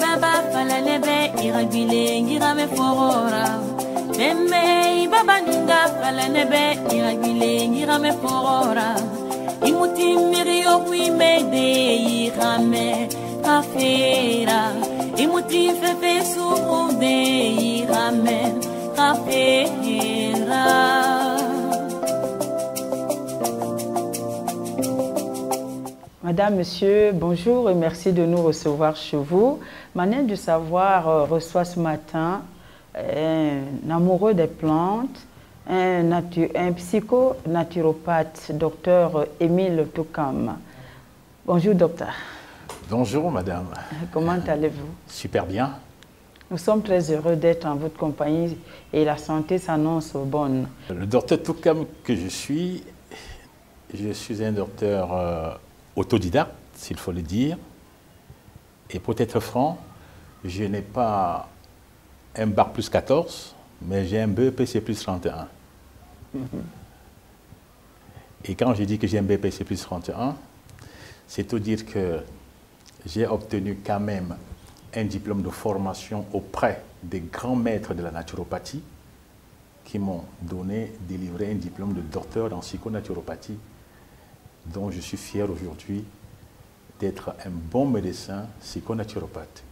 baba fala nebe iragile ngira me forora. Meme baba nunga fala nebe iragile ngira me forora. Imuti mirio wi mede irame kafera. Imuti fefe surude irame kafera. Madame, Monsieur, bonjour et merci de nous recevoir chez vous. Manette du Savoir reçoit ce matin un amoureux des plantes, un psycho-naturopathe, docteur Émile Toukam. Bonjour, docteur. Bonjour, madame. Comment allez-vous? Super bien. Nous sommes très heureux d'être en votre compagnie et la santé s'annonce bonne. Le docteur Toukam que je suis un docteur autodidacte, s'il faut le dire. Et pour être franc, je n'ai pas un bac plus 14, mais j'ai un BEPC plus 31. Et quand je dis que j'ai un BEPC plus 31, c'est tout dire que j'ai obtenu quand même un diplôme de formation auprès des grands maîtres de la naturopathie qui m'ont délivré un diplôme de docteur en psychonaturopathie, dont je suis fier aujourd'hui d'être un bon médecin psychonaturopathe.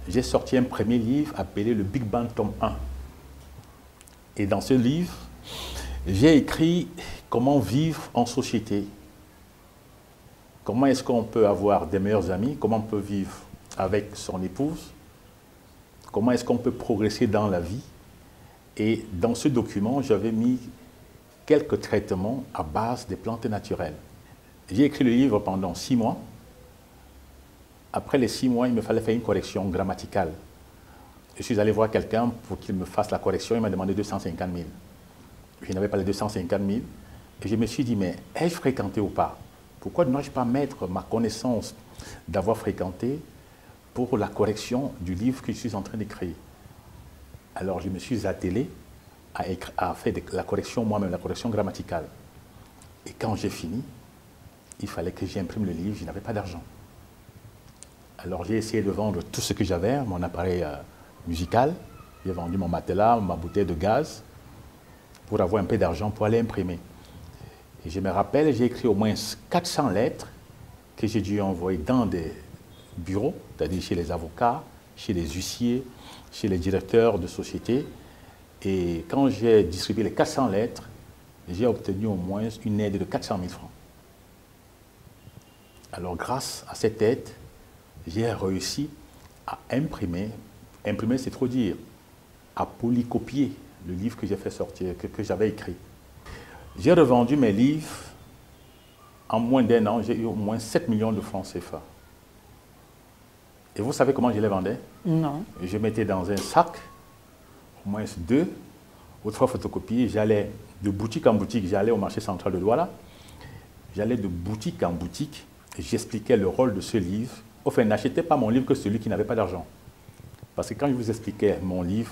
J'ai sorti un premier livre appelé le Big Bang tome 1. Et dans ce livre, j'ai écrit comment vivre en société. Comment est-ce qu'on peut avoir des meilleurs amis, comment on peut vivre avec son épouse, comment est-ce qu'on peut progresser dans la vie. Et dans ce document, j'avais mis quelques traitements à base des plantes naturelles. J'ai écrit le livre pendant 6 mois. Après les 6 mois, il me fallait faire une correction grammaticale. Je suis allé voir quelqu'un pour qu'il me fasse la correction. Il m'a demandé 250 000. Je n'avais pas les 250 000. Et je me suis dit, mais ai-je fréquenté ou pas? Pourquoi ne dois-je pas mettre ma connaissance d'avoir fréquenté pour la correction du livre que je suis en train d'écrire? Alors je me suis attelé à faire la correction moi-même, la correction grammaticale. Et quand j'ai fini, il fallait que j'imprime le livre, je n'avais pas d'argent. Alors j'ai essayé de vendre tout ce que j'avais, mon appareil musical. J'ai vendu mon matelas, ma bouteille de gaz, pour avoir un peu d'argent pour aller imprimer. Et je me rappelle, j'ai écrit au moins 400 lettres que j'ai dû envoyer dans des bureaux, c'est-à-dire chez les avocats, chez les huissiers, chez les directeurs de société. Et quand j'ai distribué les 400 lettres, j'ai obtenu au moins une aide de 400 000 francs. Alors grâce à cette aide, j'ai réussi à imprimer, c'est trop dire, à polycopier le livre que j'ai fait sortir, que j'avais écrit. J'ai revendu mes livres, en moins d'1 an, j'ai eu au moins 7 millions de francs CFA. Et vous savez comment je les vendais? Non. Je mettais dans un sac, au moins 2 ou 3 photocopies. J'allais de boutique en boutique, j'allais au marché central de Douala. J'allais de boutique en boutique et j'expliquais le rôle de ce livre. Enfin, n'achetez pas mon livre que celui qui n'avait pas d'argent. Parce que quand je vous expliquais mon livre,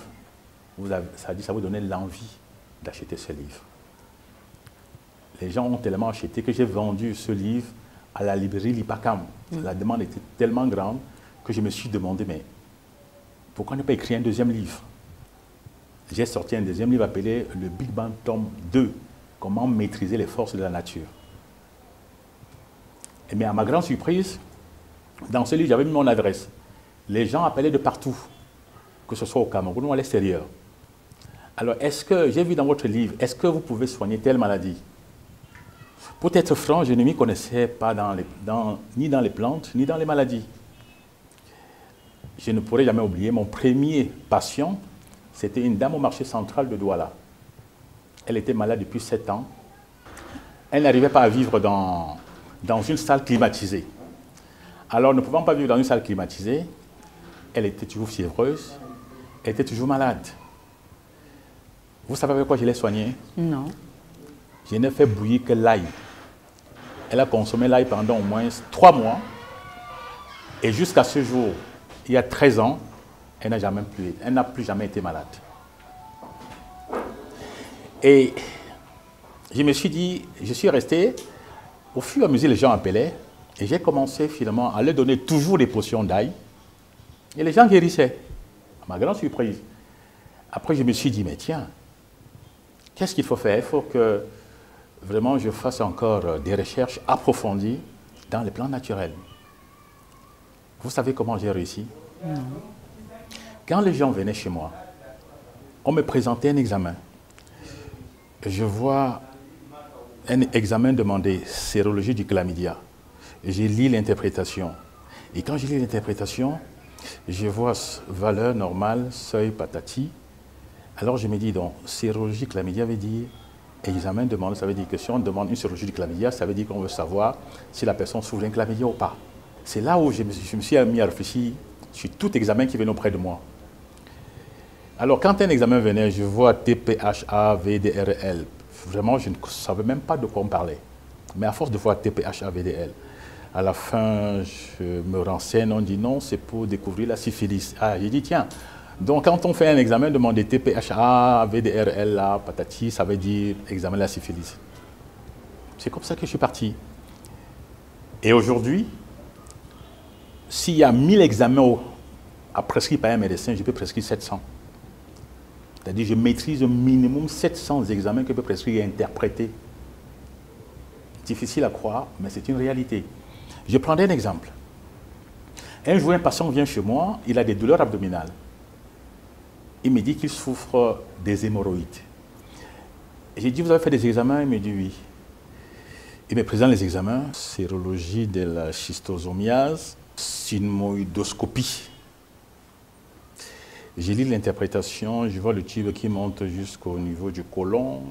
ça vous donnait l'envie d'acheter ce livre. Les gens ont tellement acheté que j'ai vendu ce livre à la librairie Lipakam. La demande était tellement grande que je me suis demandé, mais pourquoi ne pas écrire un deuxième livre? J'ai sorti un deuxième livre appelé le Big Bang tome 2, comment maîtriser les forces de la nature. Mais à ma grande surprise, dans ce livre, j'avais mis mon adresse. Les gens appelaient de partout, que ce soit au Cameroun ou à l'extérieur. Alors, est-ce que, j'ai vu dans votre livre, est-ce que vous pouvez soigner telle maladie? Pour être franc, je ne m'y connaissais pas ni dans les plantes, ni dans les maladies. Je ne pourrai jamais oublier, mon premier patient, c'était une dame au marché central de Douala. Elle était malade depuis 7 ans. Elle n'arrivait pas à vivre dans une salle climatisée. Alors, ne pouvant pas vivre dans une salle climatisée, elle était toujours fiévreuse, elle était toujours malade. Vous savez avec quoi je l'ai soignée? Non. Je n'ai fait bouillir que l'ail. Elle a consommé l'ail pendant au moins 3 mois. Et jusqu'à ce jour, il y a 13 ans, elle n'a plus jamais été malade. Et je me suis dit, je suis resté, au fur et à mesure les gens appelaient, et j'ai commencé finalement à leur donner toujours des potions d'ail. Et les gens guérissaient, à ma grande surprise. Après, je me suis dit, mais tiens, qu'est-ce qu'il faut faire? Il faut que vraiment je fasse encore des recherches approfondies dans les plans naturels. Vous savez comment j'ai réussi? Non. Quand les gens venaient chez moi, on me présentait un examen. Je vois un examen demandé, sérologie du chlamydia. Je lis l'interprétation. Et quand je lis l'interprétation, je vois valeur normale, seuil, patati. Alors je me dis donc, sérologie chlamydia veut dire, examen demande, ça veut dire que si on demande une sérologie du chlamydia, ça veut dire qu'on veut savoir si la personne souffre d'un chlamydia ou pas. C'est là où je me suis mis à réfléchir sur tout examen qui venait auprès de moi. Alors quand un examen venait, je vois TPHA, VDRL. Vraiment, je ne savais même pas de quoi on parlait. Mais à force de voir TPHA, VDL, à la fin, je me renseigne, on dit non, c'est pour découvrir la syphilis. Ah, j'ai dit tiens, donc quand on fait un examen, demander TPHA, VDRL, là, patati, ça veut dire examen de la syphilis. C'est comme ça que je suis parti. Et aujourd'hui, s'il y a 1000 examens à prescrire par un médecin, je peux prescrire 700. C'est-à-dire que je maîtrise au minimum 700 examens que je peux prescrire et interpréter. Difficile à croire, mais c'est une réalité. Je prendrai un exemple. Un jour, un patient vient chez moi, il a des douleurs abdominales. Il me dit qu'il souffre des hémorroïdes. J'ai dit, vous avez fait des examens? Il me dit oui. Il me présente les examens, sérologie de la schistosomiase, sigmoïdoscopie. J'ai lu l'interprétation, je vois le tube qui monte jusqu'au niveau du côlon.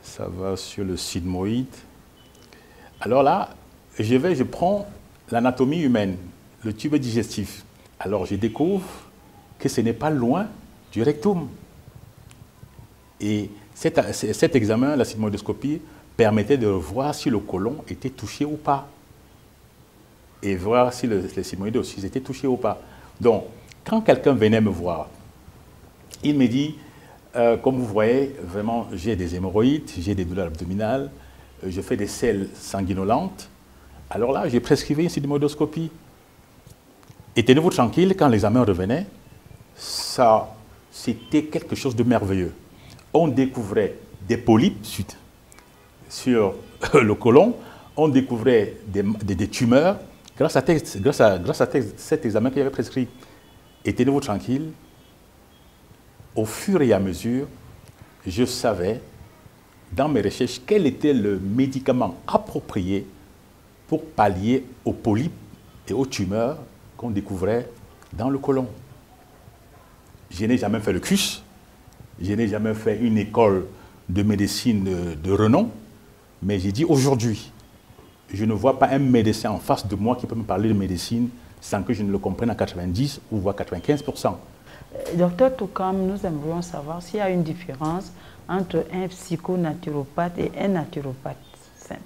Ça va sur le sigmoïde. Alors là, je prends l'anatomie humaine, le tube digestif. Alors je découvre que ce n'est pas loin du rectum. Et cet examen, la sigmoïdoscopie, permettait de voir si le côlon était touché ou pas. Et voir si les sigmoïdes aussi étaient touchés ou pas. Donc, quand quelqu'un venait me voir, il me dit, comme vous voyez, vraiment, j'ai des hémorroïdes, j'ai des douleurs abdominales, je fais des selles sanguinolentes. Alors là, j'ai prescrit une sigmoïdoscopie. Et tenez-vous tranquille, quand l'examen revenait, ça, c'était quelque chose de merveilleux. On découvrait des polypes sur le côlon, on découvrait des tumeurs grâce à cet examen qu'il avait prescrit. Et tenez-vous tranquille, au fur et à mesure, je savais, dans mes recherches, quel était le médicament approprié pour pallier aux polypes et aux tumeurs qu'on découvrait dans le côlon. Je n'ai jamais fait le CUS, je n'ai jamais fait une école de médecine de renom, mais j'ai dit aujourd'hui, je ne vois pas un médecin en face de moi qui peut me parler de médecine sans que je ne le comprenne à 90 ou voire 95%. Docteur Toukam, nous aimerions savoir s'il y a une différence entre un psychonaturopathe et un naturopathe simple.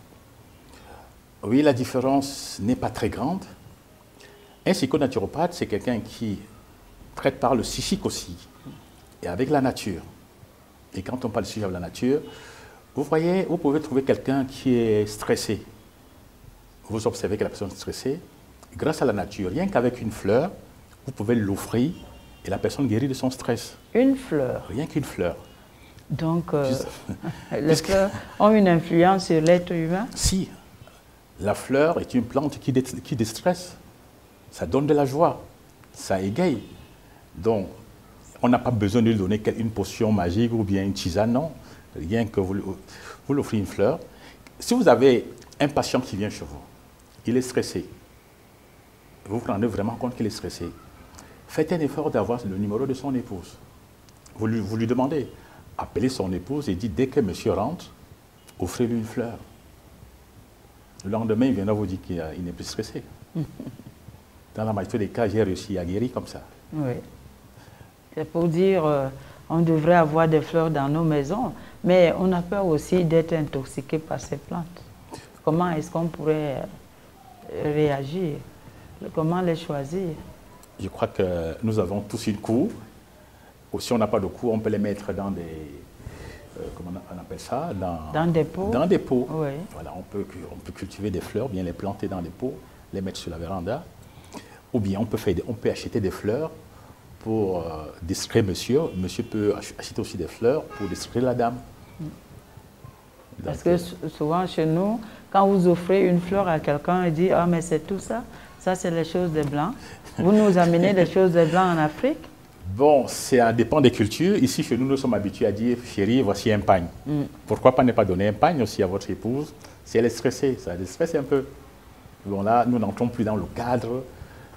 Oui, la différence n'est pas très grande. Un psychonaturopathe, c'est quelqu'un qui traite par le psychique aussi, et avec la nature. Et quand on parle de la nature, vous voyez, vous pouvez trouver quelqu'un qui est stressé. Vous observez que la personne est stressée. Grâce à la nature, rien qu'avec une fleur, vous pouvez l'offrir et la personne guérit de son stress. Une fleur? Rien qu'une fleur. Donc, les fleurs ont une influence sur l'être humain? Si. La fleur est une plante qui déstresse. Ça donne de la joie. Ça égaye. Donc, on n'a pas besoin de lui donner une potion magique ou bien une tisane, non. Rien que vous l'offrez une fleur. Si vous avez un patient qui vient chez vous, il est stressé, vous vous rendez vraiment compte qu'il est stressé, faites un effort d'avoir le numéro de son épouse. Vous lui demandez, appelez son épouse et dites, dès que monsieur rentre, offrez-lui une fleur. Le lendemain, il viendra vous dire qu'il n'est plus stressé. Dans la majorité des cas, j'ai réussi à guérir comme ça. Oui. C'est pour dire, on devrait avoir des fleurs dans nos maisons, mais on a peur aussi d'être intoxiqué par ces plantes. Comment est-ce qu'on pourrait réagir? Comment les choisir? Je crois que nous avons tous une cour. Ou si on n'a pas de cour, on peut les mettre dans des... comment on appelle ça? Dans des pots? Dans des pots. Oui. Voilà, on peut cultiver des fleurs, bien les planter dans des pots, les mettre sur la véranda. Ou bien on peut acheter des fleurs pour distraire monsieur. Monsieur peut acheter aussi des fleurs pour distraire la dame. Parce que souvent chez nous, quand vous offrez une fleur à quelqu'un, il dit « Ah, mais c'est tout ça. Ça, c'est les choses des Blancs. » Vous nous amenez des choses des Blancs en Afrique? Bon, ça dépend des cultures. Ici, chez nous, nous sommes habitués à dire « Chérie, voici un pagne. Pourquoi pas ne pas donner un pagne aussi à votre épouse si elle est stressée? Ça la stresse un peu. Bon, là, nous n'entrons plus dans le cadre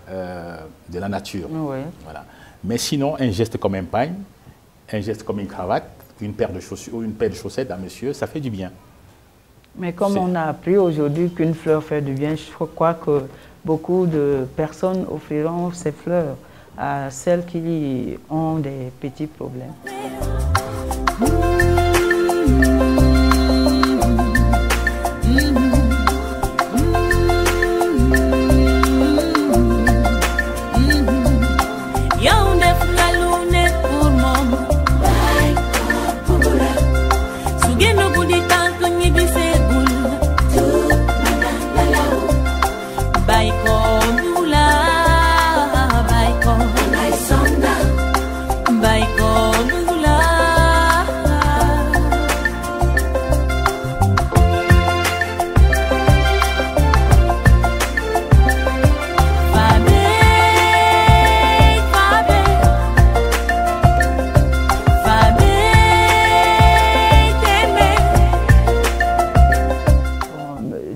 de la nature. Oui. Voilà. Mais sinon, un geste comme un pagne, un geste comme une cravate, une paire de chaussures ou une paire de chaussettes à monsieur, ça fait du bien. Mais comme on a appris aujourd'hui qu'une fleur fait du bien, je crois que beaucoup de personnes offriront ces fleurs à celles qui ont des petits problèmes.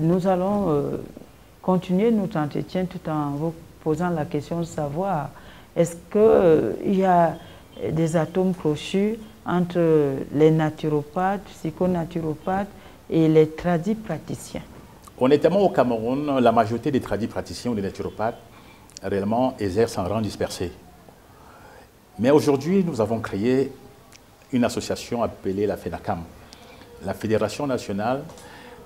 Nous allons continuer notre entretien tout en vous posant la question de savoir est-ce qu'il y a des atomes crochus entre les naturopathes, psychonaturopathes et les tradipraticiens? Honnêtement, au Cameroun, la majorité des tradipraticiens ou des naturopathes réellement exercent en rang dispersé. Mais aujourd'hui, nous avons créé une association appelée la FENACAM, la Fédération nationale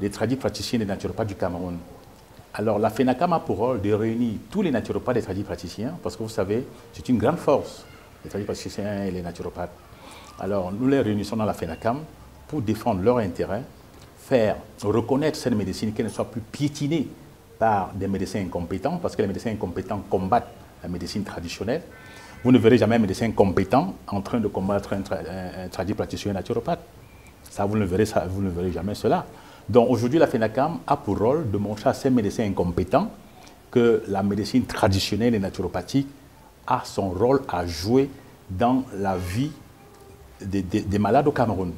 des tradipraticiens et des naturopathes du Cameroun. Alors la FENACAM a pour rôle de réunir tous les naturopathes et tradipraticiens, parce que vous savez, c'est une grande force, les tradipraticiens et les naturopathes. Alors nous les réunissons dans la FENACAM pour défendre leurs intérêts, faire reconnaître cette médecine, qu'elle ne soit plus piétinée par des médecins incompétents, parce que les médecins incompétents combattent la médecine traditionnelle. Vous ne verrez jamais un médecin compétent en train de combattre un tradipraticien naturopathe. Ça, vous ne verrez jamais cela. Donc aujourd'hui, la FENACAM a pour rôle de montrer à ces médecins incompétents que la médecine traditionnelle et naturopathique a son rôle à jouer dans la vie des malades au Cameroun.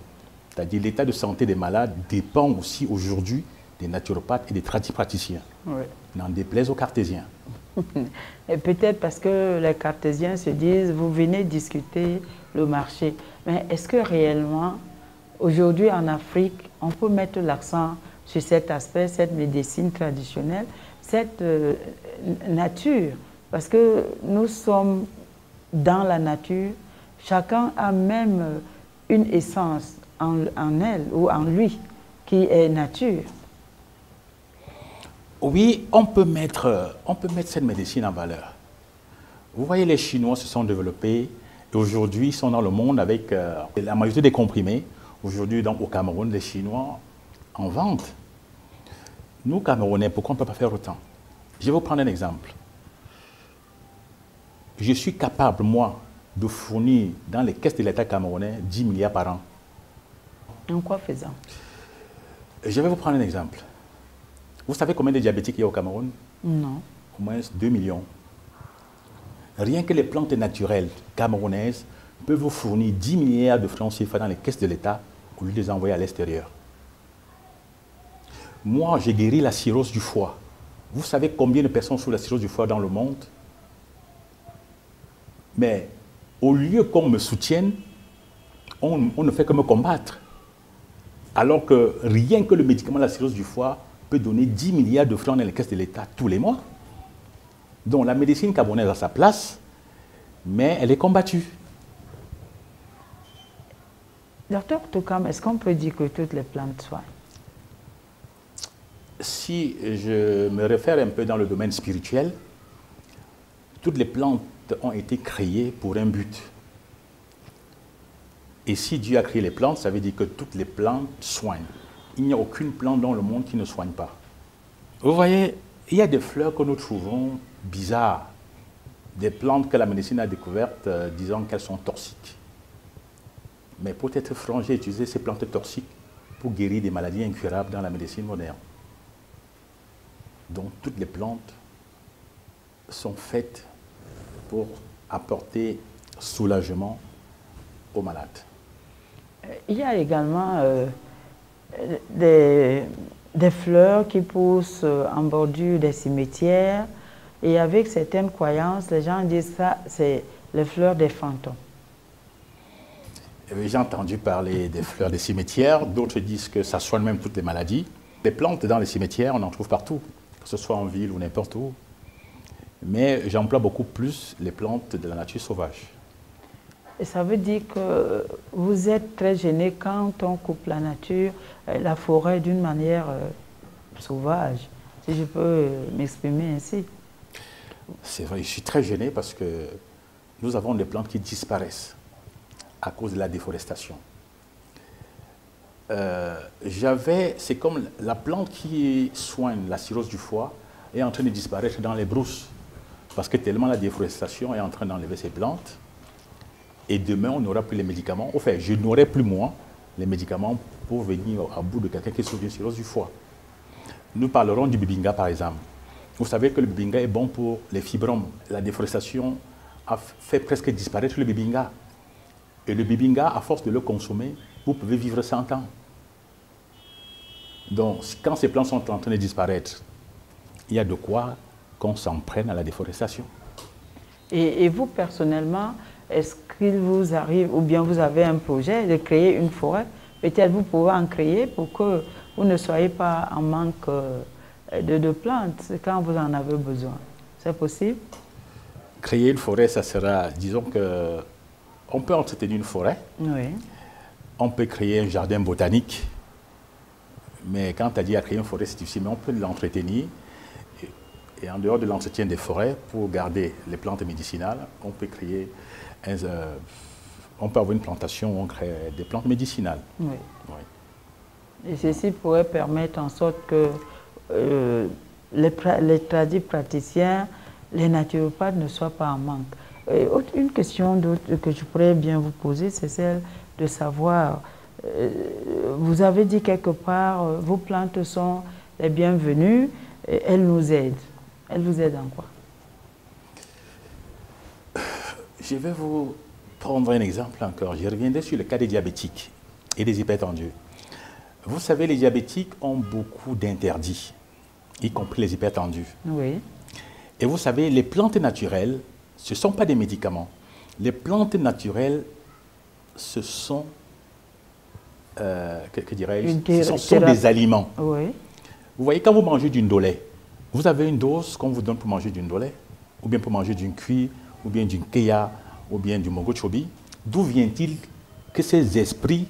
C'est-à-dire l'état de santé des malades dépend aussi aujourd'hui des naturopathes et des tradipraticiens. Oui. N'en déplaise aux cartésiens. Et peut-être parce que les cartésiens se disent, vous venez discuter le marché. Mais est-ce que réellement, aujourd'hui en Afrique, on peut mettre l'accent sur cet aspect, cette médecine traditionnelle, cette nature? Parce que nous sommes dans la nature, chacun a même une essence en elle ou en lui qui est nature. Oui, on peut mettre cette médecine en valeur. Vous voyez, les Chinois se sont développés et aujourd'hui ils sont dans le monde avec la majorité des comprimés. Aujourd'hui, au Cameroun, les Chinois en vendent. Nous, Camerounais, pourquoi on ne peut pas faire autant? Je vais vous prendre un exemple. Je suis capable, moi, de fournir dans les caisses de l'État camerounais 10 milliards par an. En quoi faisant? Je vais vous prendre un exemple. Vous savez combien de diabétiques il y a au Cameroun? Non. Au moins 2 millions. Rien que les plantes naturelles camerounaises peuvent vous fournir 10 milliards de francs CFA dans les caisses de l'État au lieu de les envoyer à l'extérieur. Moi, j'ai guéri la cirrhose du foie. Vous savez combien de personnes souffrent de la cirrhose du foie dans le monde? Mais au lieu qu'on me soutienne, on ne fait que me combattre. Alors que rien que le médicament de la cirrhose du foie peut donner 10 milliards de francs dans les caisses de l'État tous les mois. Donc la médecine camerounaise a sa place, mais elle est combattue. Docteur Toukam, est-ce qu'on peut dire que toutes les plantes soignent? Si je me réfère un peu dans le domaine spirituel, toutes les plantes ont été créées pour un but. Et si Dieu a créé les plantes, ça veut dire que toutes les plantes soignent. Il n'y a aucune plante dans le monde qui ne soigne pas. Vous voyez, il y a des fleurs que nous trouvons bizarres. des plantes que la médecine a découvertes, disant qu'elles sont toxiques. Mais pour être franc, j'ai utilisé ces plantes toxiques pour guérir des maladies incurables dans la médecine moderne. Donc toutes les plantes sont faites pour apporter soulagement aux malades. Il y a également des fleurs qui poussent en bordure des cimetières et avec certaines croyances, les gens disent ça, c'est les fleurs des fantômes. J'ai entendu parler des fleurs des cimetières, d'autres disent que ça soigne même toutes les maladies. Les plantes dans les cimetières, on en trouve partout, que ce soit en ville ou n'importe où. Mais j'emploie beaucoup plus les plantes de la nature sauvage. Et ça veut dire que vous êtes très gêné quand on coupe la nature, la forêt d'une manière sauvage, si je peux m'exprimer ainsi. C'est vrai, je suis très gêné parce que nous avons des plantes qui disparaissent à cause de la déforestation. C'est comme la plante qui soigne la cirrhose du foie est en train de disparaître dans les brousses parce que tellement la déforestation est en train d'enlever ces plantes. Et demain, on n'aura plus les médicaments. Enfin, je n'aurai plus, moi, les médicaments pour venir à bout de quelqu'un qui souffre d'une cirrhose du foie. Nous parlerons du bibinga, par exemple. Vous savez que le bibinga est bon pour les fibromes. La déforestation a fait presque disparaître le bibinga. Et le bibinga, à force de le consommer, vous pouvez vivre 100 ans. Donc, quand ces plantes sont en train de disparaître, il y a de quoi qu'on s'en prenne à la déforestation. Et vous, personnellement, est-ce qu'il vous arrive, ou bien vous avez un projet de créer une forêt? Peut-être vous pouvez en créer pour que vous ne soyez pas en manque de plantes quand vous en avez besoin. C'est possible? Créer une forêt, ça sera, disons que, on peut entretenir une forêt. Oui. On peut créer un jardin botanique. Mais quand tu as dit à créer une forêt, c'est difficile, mais on peut l'entretenir. Et en dehors de l'entretien des forêts, pour garder les plantes médicinales, on peut créer on peut avoir une plantation où on crée des plantes médicinales. Oui. Oui. Et ceci pourrait permettre en sorte que les tradis praticiens, les naturopathes ne soient pas en manque. Et une question que je pourrais bien vous poser, c'est celle de savoir, vous avez dit quelque part, vos plantes sont les bienvenues, et elles nous aident. Elles vous aident en quoi? Je vais vous prendre un exemple encore. Je reviendrai sur le cas des diabétiques et des hypertendus. Vous savez, les diabétiques ont beaucoup d'interdits, y compris les hypertendus. Oui. Et vous savez, les plantes naturelles, ce ne sont pas des médicaments. Les plantes naturelles, ce sont, que dirais-je, ce sont des aliments. Oui. Vous voyez, quand vous mangez du ndolé, vous avez une dose qu'on vous donne pour manger du ndolé, ou bien pour manger d'une cuit, ou bien d'une kéya, ou bien du mongo chobi. D'où vient-il que ces esprits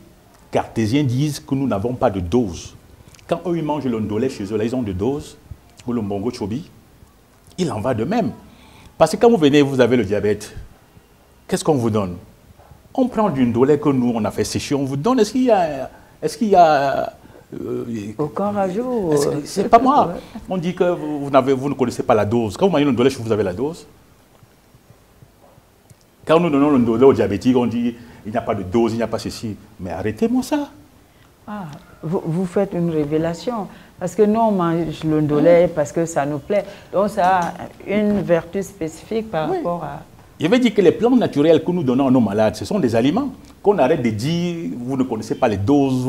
cartésiens disent que nous n'avons pas de dose? Quand eux, ils mangent le ndolé chez eux, là, ils ont de dose, ou le mongo chobi, il en va de même. Parce que quand vous venez, vous avez le diabète, qu'est-ce qu'on vous donne? On prend du ndolé que nous, on a fait sécher, on vous donne. Est-ce qu'il y a aucun rajout? C'est pas moi. On dit que vous ne connaissez pas la dose. Quand vous mangez le ndolé, vous avez la dose. Quand nous donnons le ndolé aux diabétiques, on dit il n'y a pas de dose, il n'y a pas ceci. Mais arrêtez-moi ça. Ah, vous faites une révélation. Parce que nous, on mange le ndolé parce que ça nous plaît. Donc, ça a une vertu spécifique par rapport à... Je vais dire que les plantes naturelles que nous donnons à nos malades, ce sont des aliments. Qu'on arrête de dire, vous ne connaissez pas les doses,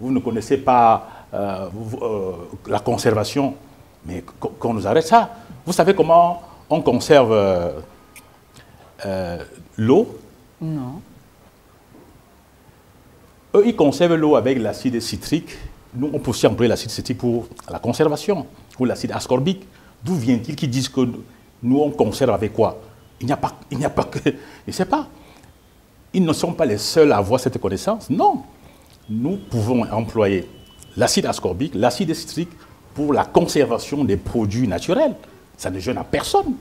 vous ne connaissez pas la conservation. Mais qu'on nous arrête ça. Vous savez comment on conserve l'eau? Non. Eux, ils conservent l'eau avec l'acide citrique. Nous, on peut aussi employer l'acide citrique pour la conservation, ou l'acide ascorbique. D'où vient-il qu'ils disent que nous, on conserve avec quoi? Il n'y a pas que... Je ne sais pas. Ils ne sont pas les seuls à avoir cette connaissance. Non. Nous pouvons employer l'acide ascorbique, l'acide citrique pour la conservation des produits naturels. Ça ne gêne à personne.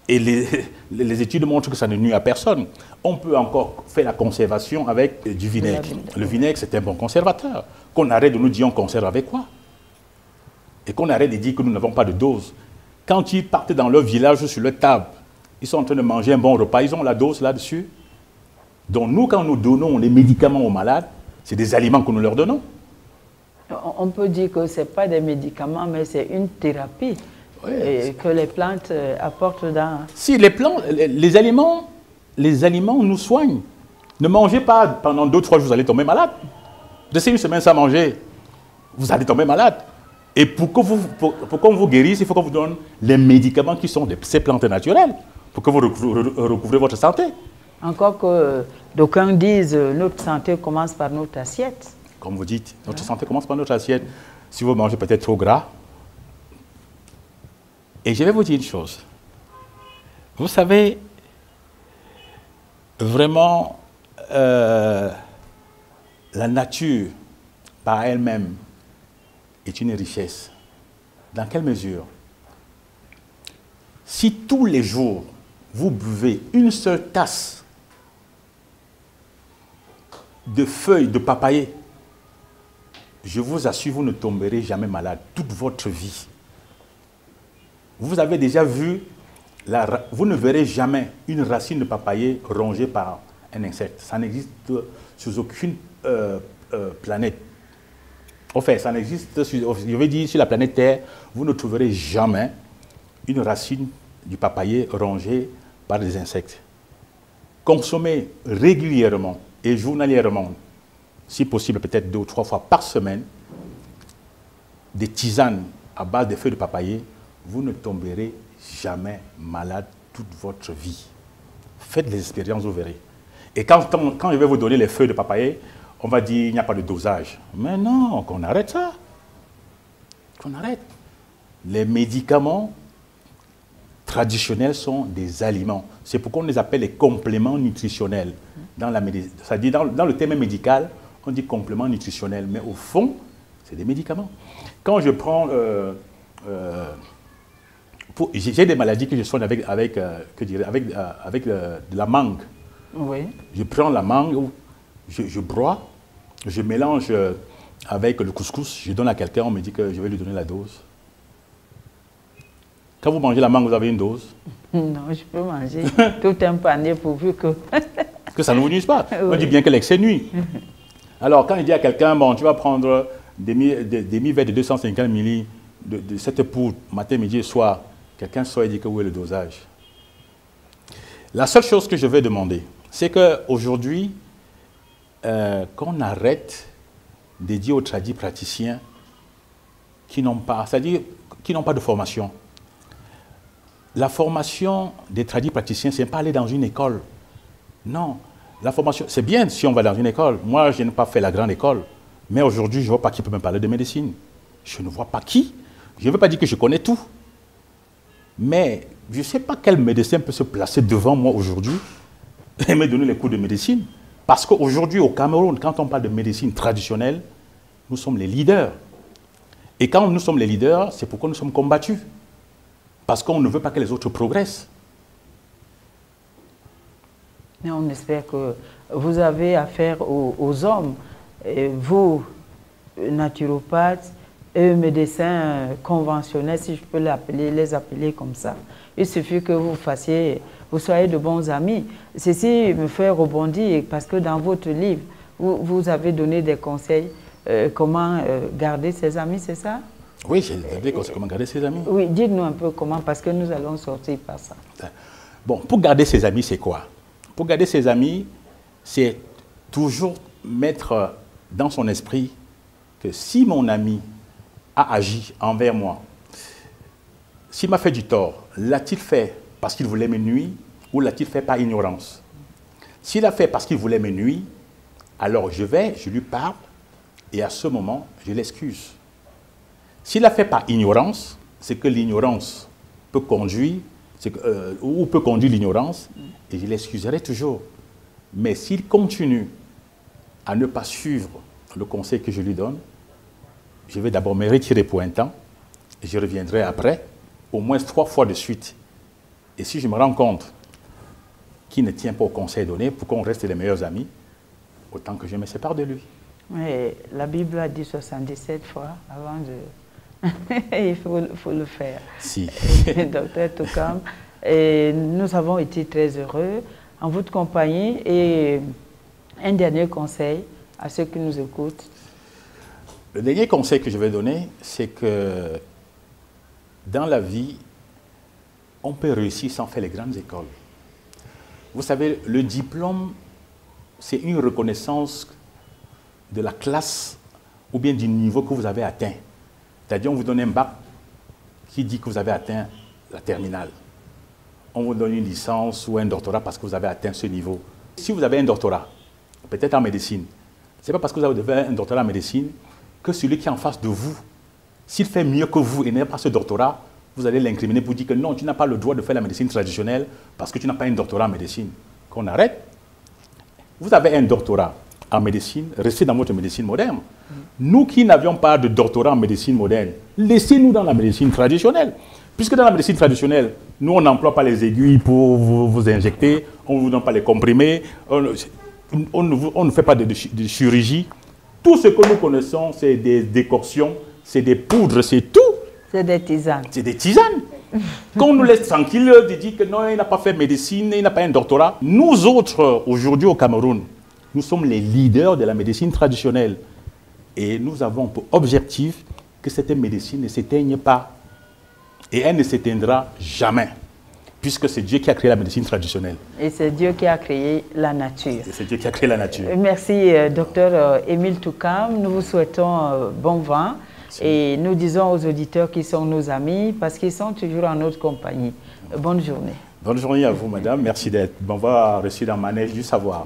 Et les études montrent que ça ne nuit à personne. On peut encore faire la conservation avec du vinaigre. Le vinaigre, c'est un bon conservateur. Qu'on arrête de nous dire on conserve avec quoi? Et qu'on arrête de dire que nous n'avons pas de dose. Quand ils partent dans leur village sur leur table, ils sont en train de manger un bon repas, ils ont la dose là-dessus. Donc nous, quand nous donnons les médicaments aux malades, c'est des aliments que nous leur donnons. On peut dire que ce n'est pas des médicaments, mais c'est une thérapie que les plantes apportent dans... Si, les aliments nous soignent. Ne mangez pas pendant 2-3 jours, vous allez tomber malade. Restez une semaine sans manger, vous allez tomber malade. Et pour qu'on vous guérisse, il faut qu'on vous donne les médicaments qui sont ces plantes naturelles, pour que vous recouvrez votre santé. Encore que d'aucuns disent notre santé commence par notre assiette. Comme vous dites, notre santé commence par notre assiette. Si vous mangez peut-être trop gras. Et je vais vous dire une chose. Vous savez, vraiment, la nature, par elle-même, est une richesse. Dans quelle mesure? Si tous les jours, vous buvez une seule tasse de feuilles de papayer, je vous assure, vous ne tomberez jamais malade toute votre vie. Vous avez déjà vu, vous ne verrez jamais une racine de papayer rongée par un insecte. Ça n'existe sur aucune planète. Enfin, ça n'existe, je veux dire, sur la planète Terre, vous ne trouverez jamais une racine du papayer rongée par des insectes. Consommez régulièrement et journalièrement, si possible peut-être 2 ou 3 fois par semaine, des tisanes à base de feuilles de papayer, vous ne tomberez jamais malade toute votre vie. Faites des expériences, vous verrez. Et quand je vais vous donner les feuilles de papayer, on va dire qu'il n'y a pas de dosage. Mais non, qu'on arrête ça. Qu'on arrête. Les médicaments traditionnels sont des aliments. C'est pourquoi on les appelle les compléments nutritionnels. C'est-à-dire dans le terme médical, on dit complément nutritionnel, mais au fond, c'est des médicaments. Quand je prends... j'ai des maladies que je soigne avec de la mangue. Oui. Je prends la mangue, je broie, je mélange avec le couscous, je donne à quelqu'un, on me dit que je vais lui donner la dose. Quand vous mangez la mangue, vous avez une dose? Non, je peux manger tout un panier pourvu que... que ça ne vous nuise pas. Oui. On dit bien que l'excès nuit. Alors, quand il dit à quelqu'un, bon, tu vas prendre des mi-verres de 250 ml de cette poudre, matin, midi et soir, quelqu'un sort et dit que où est le dosage? La seule chose que je vais demander, c'est qu'aujourd'hui, qu'on arrête de dire aux tradipraticiens qui n'ont pas, c'est-à-dire qui n'ont pas de formation. La formation des tradipraticiens, ce n'est pas aller dans une école. Non, la formation, c'est bien si on va dans une école. Moi, je n'ai pas fait la grande école, mais aujourd'hui, je ne vois pas qui peut me parler de médecine. Je ne vois pas qui. Je ne veux pas dire que je connais tout. Mais je ne sais pas quel médecin peut se placer devant moi aujourd'hui et me donner les cours de médecine. Parce qu'aujourd'hui, au Cameroun, quand on parle de médecine traditionnelle, nous sommes les leaders. Et quand nous sommes les leaders, c'est pourquoi nous sommes combattus. Parce qu'on ne veut pas que les autres progressent. Mais on espère que vous avez affaire aux hommes, et vous, naturopathes, et médecins conventionnels, si je peux les appeler comme ça. Il suffit que vous soyez de bons amis. Ceci me fait rebondir parce que dans votre livre, vous avez donné des conseils comment garder ses amis, c'est ça? Oui, j'ai donné des conseils comment garder ses amis. Oui, dites-nous un peu comment, parce que nous allons sortir par ça. Bon, pour garder ses amis, c'est quoi? Pour garder ses amis, c'est toujours mettre dans son esprit que si mon ami a agi envers moi, s'il m'a fait du tort, l'a-t-il fait parce qu'il voulait me nuire ou l'a-t-il fait par ignorance? S'il a fait parce qu'il voulait me nuire, alors je lui parle et à ce moment, je l'excuse. S'il a fait par ignorance, c'est que l'ignorance peut conduire, ou peut conduire l'ignorance, et je l'excuserai toujours. Mais s'il continue à ne pas suivre le conseil que je lui donne, je vais d'abord me retirer pour un temps, et je reviendrai après, au moins 3 fois de suite. Et si je me rends compte qu'il ne tient pas au conseil donné, pour qu'on reste les meilleurs amis, autant que je me sépare de lui. Mais la Bible a dit 77 fois avant de... Il faut le faire. Si. Docteur Toukam, Et nous avons été très heureux en votre compagnie. Et un dernier conseil à ceux qui nous écoutent. Le dernier conseil que je vais donner, c'est que dans la vie, on peut réussir sans faire les grandes écoles. Vous savez, le diplôme, c'est une reconnaissance de la classe ou bien du niveau que vous avez atteint. C'est-à-dire, on vous donne un bac qui dit que vous avez atteint la terminale. On vous donne une licence ou un doctorat parce que vous avez atteint ce niveau. Si vous avez un doctorat, peut-être en médecine, ce n'est pas parce que vous avez un doctorat en médecine que celui qui est en face de vous, s'il fait mieux que vous et n'a pas ce doctorat, vous allez l'incriminer pour dire que non, tu n'as pas le droit de faire la médecine traditionnelle parce que tu n'as pas un doctorat en médecine. Qu'on arrête. Vous avez un doctorat en médecine, restez dans votre médecine moderne. Nous qui n'avions pas de doctorat en médecine moderne, laissez-nous dans la médecine traditionnelle. Puisque dans la médecine traditionnelle, nous, on n'emploie pas les aiguilles pour vous injecter, on ne vous donne pas les comprimés, on ne fait pas de chirurgie. Tout ce que nous connaissons, c'est des décoctions, c'est des poudres, c'est tout. C'est des tisanes. C'est des tisanes. Quand on nous laisse tranquille de dire que non, il n'a pas fait médecine, il n'a pas un doctorat. Nous autres, aujourd'hui au Cameroun, nous sommes les leaders de la médecine traditionnelle. Et nous avons pour objectif que cette médecine ne s'éteigne pas. Et elle ne s'éteindra jamais. Puisque c'est Dieu qui a créé la médecine traditionnelle. Et c'est Dieu qui a créé la nature. Et c'est Dieu qui a créé la nature. Merci, docteur Émile Toukam. Nous vous souhaitons bon vent. Et nous disons aux auditeurs qui sont nos amis, parce qu'ils sont toujours en notre compagnie. Bonne journée. Bonne journée à vous, madame. Merci d'être m'avoir reçu dans Manège du Savoir.